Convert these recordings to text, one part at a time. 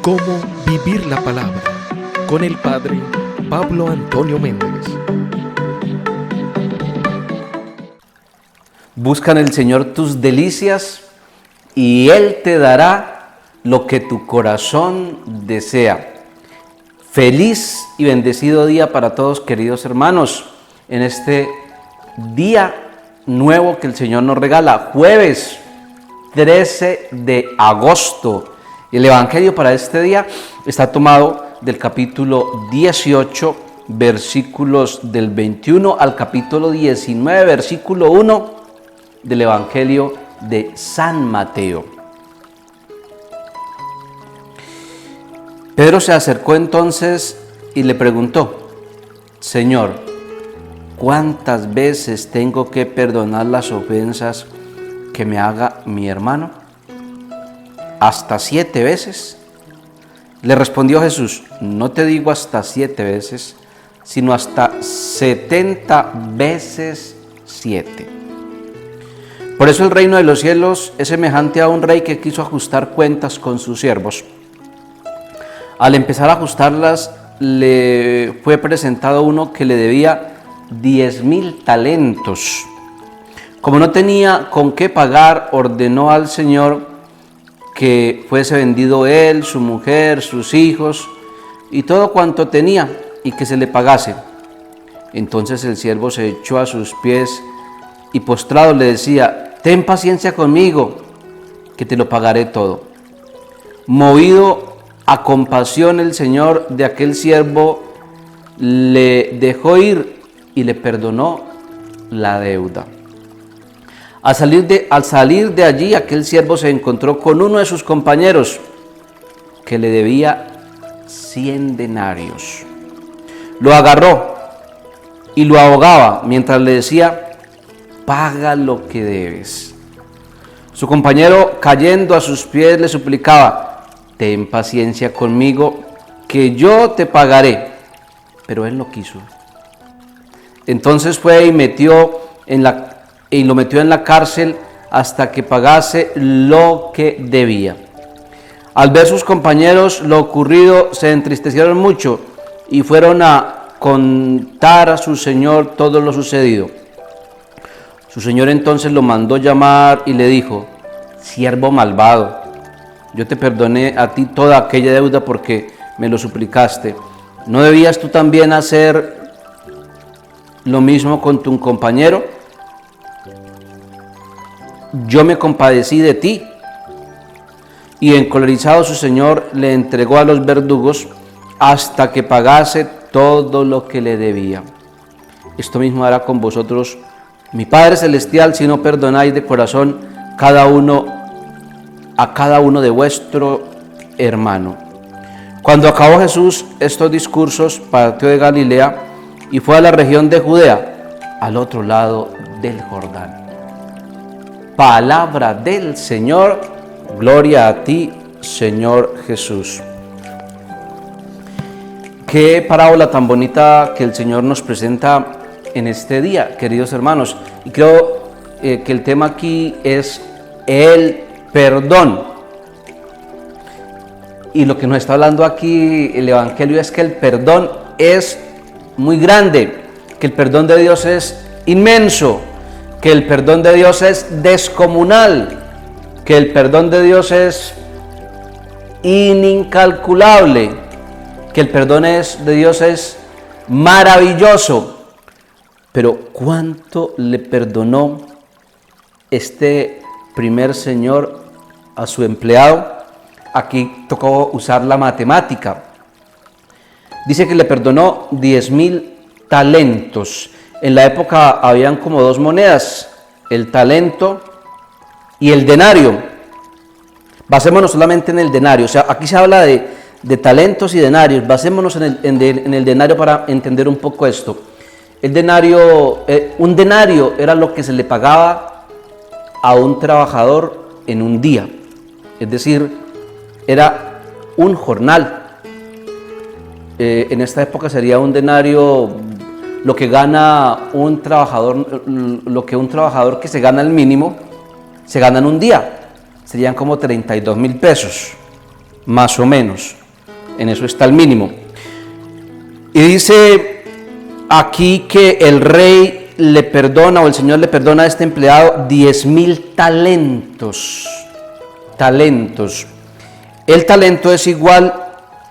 Cómo vivir la palabra con el Padre Pablo Antonio Méndez. Busca en el Señor tus delicias y Él te dará lo que tu corazón desea. Feliz y bendecido día para todos, queridos hermanos, en este día nuevo que el Señor nos regala, jueves 13 de agosto. El Evangelio para este día está tomado del capítulo 18, versículos del 21 al capítulo 19, versículo 1 del Evangelio de San Mateo. Pedro se acercó entonces y le preguntó: Señor, ¿cuántas veces tengo que perdonar las ofensas que me haga mi hermano? ¿Hasta 7 veces? Le respondió Jesús: no te digo hasta 7 veces, sino hasta 70 veces 7. Por eso el reino de los cielos es semejante a un rey que quiso ajustar cuentas con sus siervos. Al empezar a ajustarlas, le fue presentado uno que le debía 10,000 talentos. Como no tenía con qué pagar, ordenó al Señor que fuese vendido él, su mujer, sus hijos y todo cuanto tenía, y que se le pagase. Entonces el siervo se echó a sus pies y postrado le decía: ten paciencia conmigo, que te lo pagaré todo. Movido a compasión, el Señor de aquel siervo le dejó ir y le perdonó la deuda. Al salir de allí, aquel siervo se encontró con uno de sus compañeros que le debía 100 denarios. Lo agarró y lo ahogaba mientras le decía: paga lo que debes. Su compañero, cayendo a sus pies, le suplicaba: ten paciencia conmigo, que yo te pagaré. Pero él no quiso. Entonces fue y lo metió en la cárcel hasta que pagase lo que debía. Al ver sus compañeros lo ocurrido, se entristecieron mucho y fueron a contar a su señor todo lo sucedido. Su señor entonces lo mandó llamar y le dijo: siervo malvado, yo te perdoné a ti toda aquella deuda porque me lo suplicaste. ¿No debías tú también hacer lo mismo con tu compañero? Yo me compadecí de ti. Y encolerizado su señor le entregó a los verdugos hasta que pagase todo lo que le debía. Esto mismo hará con vosotros mi Padre Celestial, si no perdonáis de corazón a cada uno de vuestro hermano. Cuando acabó Jesús estos discursos, partió de Galilea y fue a la región de Judea, al otro lado del Jordán. Palabra del Señor, gloria a ti, Señor Jesús. Qué parábola tan bonita que el Señor nos presenta en este día, queridos hermanos. Y creo que el tema aquí es el perdón. Y lo que nos está hablando aquí el Evangelio es que el perdón es muy grande, que el perdón de Dios es inmenso, que el perdón de Dios es descomunal, que el perdón de Dios es incalculable, que el perdón de Dios es maravilloso. Pero ¿cuánto le perdonó este primer señor a su empleado? Aquí tocó usar la matemática. Dice que le perdonó 10,000 talentos. En la época habían como 2 monedas, el talento y el denario. Basémonos solamente en el denario. O sea, aquí se habla de talentos y denarios. Basémonos en el denario para entender un poco esto. El denario, un denario era lo que se le pagaba a un trabajador en un día. Es decir, era un jornal. En esta época sería un denario lo que gana un trabajador, lo que un trabajador que se gana el mínimo, se gana en un día. Serían como 32,000 pesos. más o menos. En eso está el mínimo. Y dice aquí que el rey le perdona, o el Señor le perdona a este empleado 10,000 talentos. Talentos. El talento es igual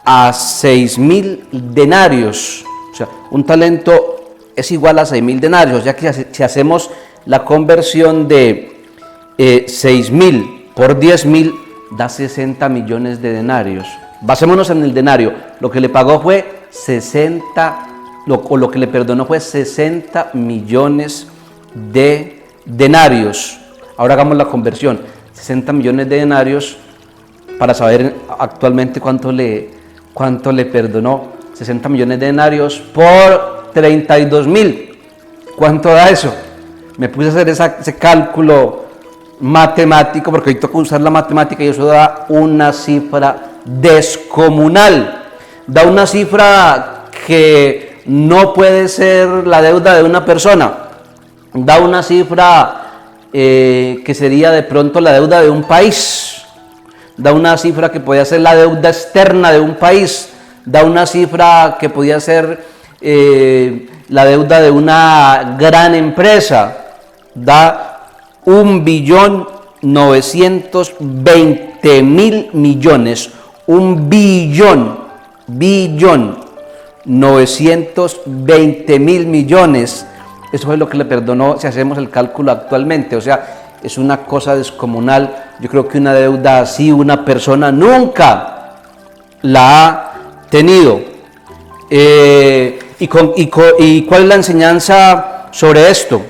a 6,000 denarios. O sea, un talento es igual a 6,000 denarios, ya que si hacemos la conversión de 6,000 por 10,000, da 60 millones de denarios. Basémonos en el denario. Lo que le pagó fue 60, lo que le perdonó fue 60 millones de denarios. Ahora hagamos la conversión. 60 millones de denarios para saber actualmente cuánto le perdonó. 60 millones de denarios por 32,000. ¿Cuánto da eso? Me puse a hacer ese cálculo matemático, porque hoy toca usar la matemática, y eso da una cifra descomunal. Da una cifra que no puede ser la deuda de una persona. Da una cifra que sería de pronto la deuda de un país. Da una cifra que podía ser la deuda externa de un país. Da una cifra que podía ser la deuda de una gran empresa. Da 1.920.000 millones. 1.920.000 millones. Eso es lo que le perdonó si hacemos el cálculo actualmente. O sea, es una cosa descomunal. Yo creo que una deuda así una persona nunca la ha tenido. ¿Y cuál es la enseñanza sobre esto?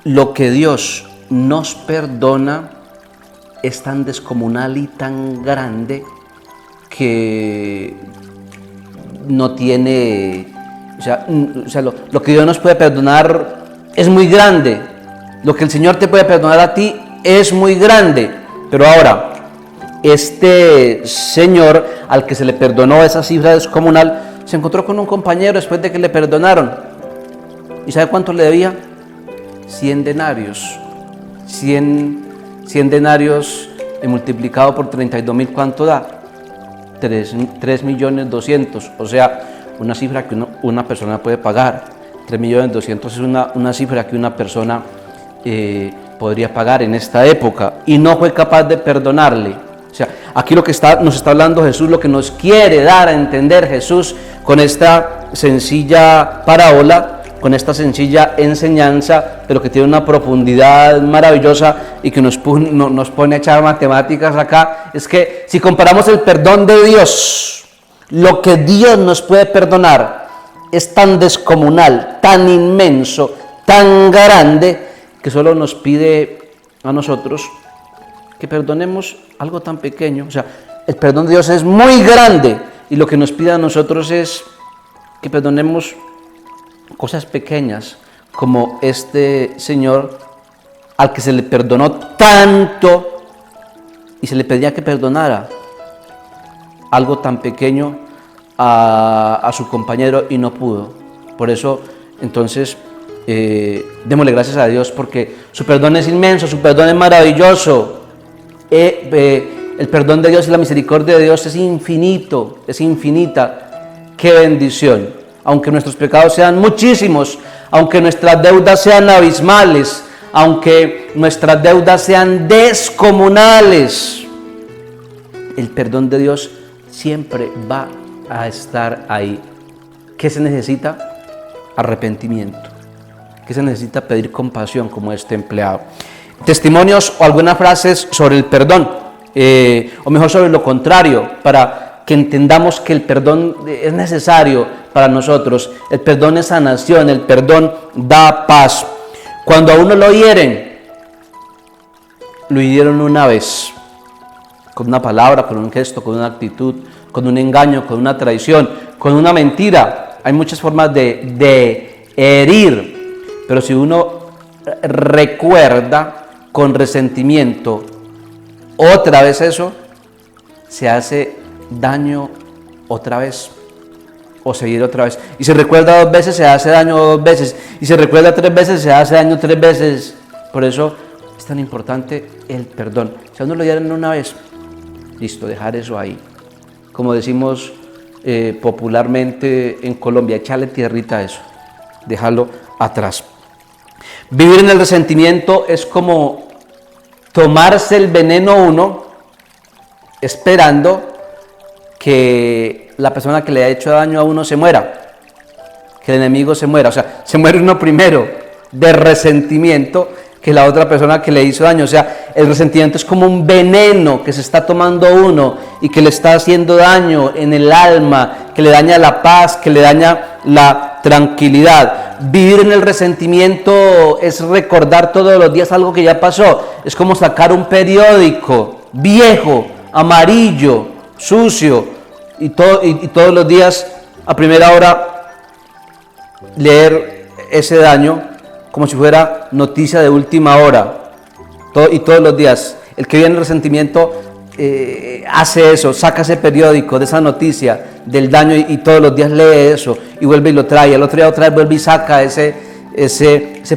Lo que Dios nos perdona es tan descomunal y tan grande que no tiene, lo que Dios nos puede perdonar es muy grande. Lo que el Señor te puede perdonar a ti es muy grande. Pero ahora, este señor al que se le perdonó esa cifra descomunal, se encontró con un compañero después de que le perdonaron. ¿Y sabe cuánto le debía? 100 denarios. 100 denarios multiplicado por 32,000, ¿cuánto da? 3.200.000. O sea, una cifra que una persona puede pagar. 3.200.000 es una cifra que una persona podría pagar en esta época, y no fue capaz de perdonarle. O sea, aquí nos está hablando Jesús, lo que nos quiere dar a entender Jesús con esta sencilla parábola, con esta sencilla enseñanza, pero que tiene una profundidad maravillosa y que nos pone a echar matemáticas acá, es que si comparamos el perdón de Dios, lo que Dios nos puede perdonar es tan descomunal, tan inmenso, tan grande, que solo nos pide a nosotros que perdonemos algo tan pequeño. O sea, el perdón de Dios es muy grande, y lo que nos pide a nosotros es que perdonemos cosas pequeñas, como este señor al que se le perdonó tanto y se le pedía que perdonara algo tan pequeño a su compañero y no pudo. Por eso, entonces, démosle gracias a Dios, porque su perdón es inmenso, su perdón es maravilloso. El perdón de Dios y la misericordia de Dios es infinito, es infinita. ¡Qué bendición! Aunque nuestros pecados sean muchísimos, aunque nuestras deudas sean abismales, aunque nuestras deudas sean descomunales, el perdón de Dios siempre va a estar ahí. ¿Qué se necesita? Arrepentimiento. ¿Qué se necesita? Pedir compasión, como este empleado. Testimonios o algunas frases sobre el perdón, o mejor sobre lo contrario, para que entendamos que el perdón es necesario para nosotros. El perdón es sanación, el perdón da paz. Cuando a uno lo hirieron una vez, con una palabra, con un gesto, con una actitud, con un engaño, con una traición, con una mentira. Hay muchas formas de herir, pero si uno recuerda con resentimiento otra vez eso, se hace daño otra vez, o se hiere otra vez. Y se recuerda 2 veces, se hace daño 2 veces. Y se recuerda 3 veces, se hace daño 3 veces. Por eso es tan importante el perdón. Si a uno lo dieran una vez, listo, dejar eso ahí. Como decimos popularmente en Colombia, echarle tierrita a eso, dejarlo atrás. Vivir en el resentimiento es como tomarse el veneno uno esperando que la persona que le ha hecho daño a uno se muera, que el enemigo se muera. O sea, se muere uno primero de resentimiento que la otra persona que le hizo daño. O sea, el resentimiento es como un veneno que se está tomando uno y que le está haciendo daño en el alma, que le daña la paz, que le daña la tranquilidad. Vivir en el resentimiento es recordar todos los días algo que ya pasó. Es como sacar un periódico viejo, amarillo, sucio, y todos los días a primera hora leer ese daño como si fuera noticia de última hora. Y todos los días. El que vive en el resentimiento hace eso, saca ese periódico de esa noticia del daño y todos los días lee eso y vuelve y lo trae. El otro día otra vez vuelve y saca ese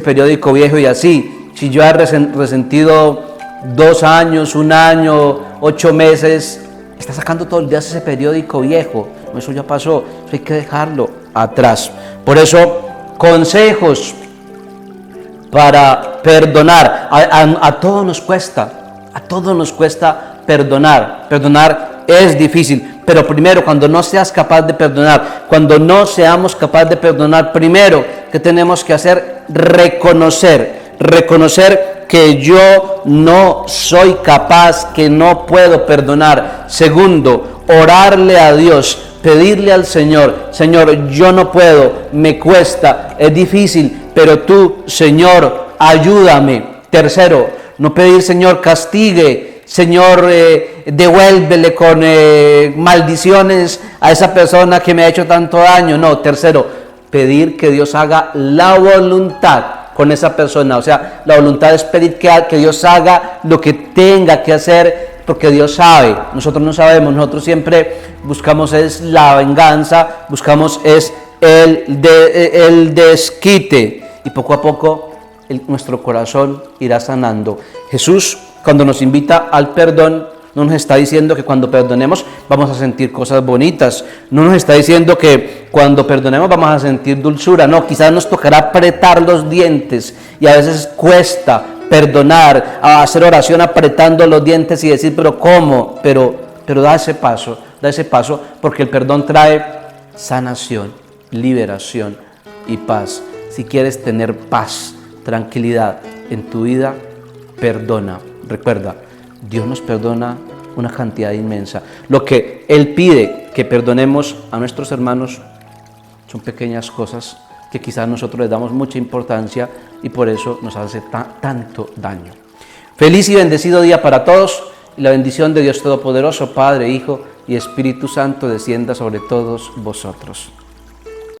periódico viejo y así. Si yo he resentido 2 años, 1 año, 8 meses, está sacando todos los días ese periódico viejo. Eso ya pasó, eso hay que dejarlo atrás. Por eso, consejos para perdonar. A todos nos cuesta perdonar. Perdonar es difícil, pero primero, cuando no seas capaz de perdonar, cuando no seamos capaces de perdonar, primero, ¿qué tenemos que hacer? Reconocer que yo no soy capaz, que no puedo perdonar. Segundo, orarle a Dios, pedirle al Señor, Señor, yo no puedo, me cuesta, es difícil, pero tú, Señor, ayúdame. Tercero, no pedir, Señor, castigue, Señor, devuélvele con maldiciones a esa persona que me ha hecho tanto daño. No, tercero, pedir que Dios haga la voluntad con esa persona. O sea, la voluntad es pedir que Dios haga lo que tenga que hacer, porque Dios sabe. Nosotros no sabemos, nosotros siempre buscamos es la venganza, buscamos es el desquite, y poco a poco nuestro corazón irá sanando. Jesús, cuando nos invita al perdón, no nos está diciendo que cuando perdonemos vamos a sentir cosas bonitas, no nos está diciendo que cuando perdonemos vamos a sentir dulzura. No, quizás nos tocará apretar los dientes, y a veces cuesta perdonar, a hacer oración apretando los dientes y decir, pero ¿cómo? Pero da ese paso, porque el perdón trae sanación, liberación y paz. Si quieres tener paz, tranquilidad en tu vida, perdona. Recuerda, Dios nos perdona una cantidad inmensa. Lo que Él pide que perdonemos a nuestros hermanos son pequeñas cosas que quizás nosotros les damos mucha importancia y por eso nos hace tanto daño. Feliz y bendecido día para todos, y la bendición de Dios Todopoderoso, Padre, Hijo y Espíritu Santo descienda sobre todos vosotros.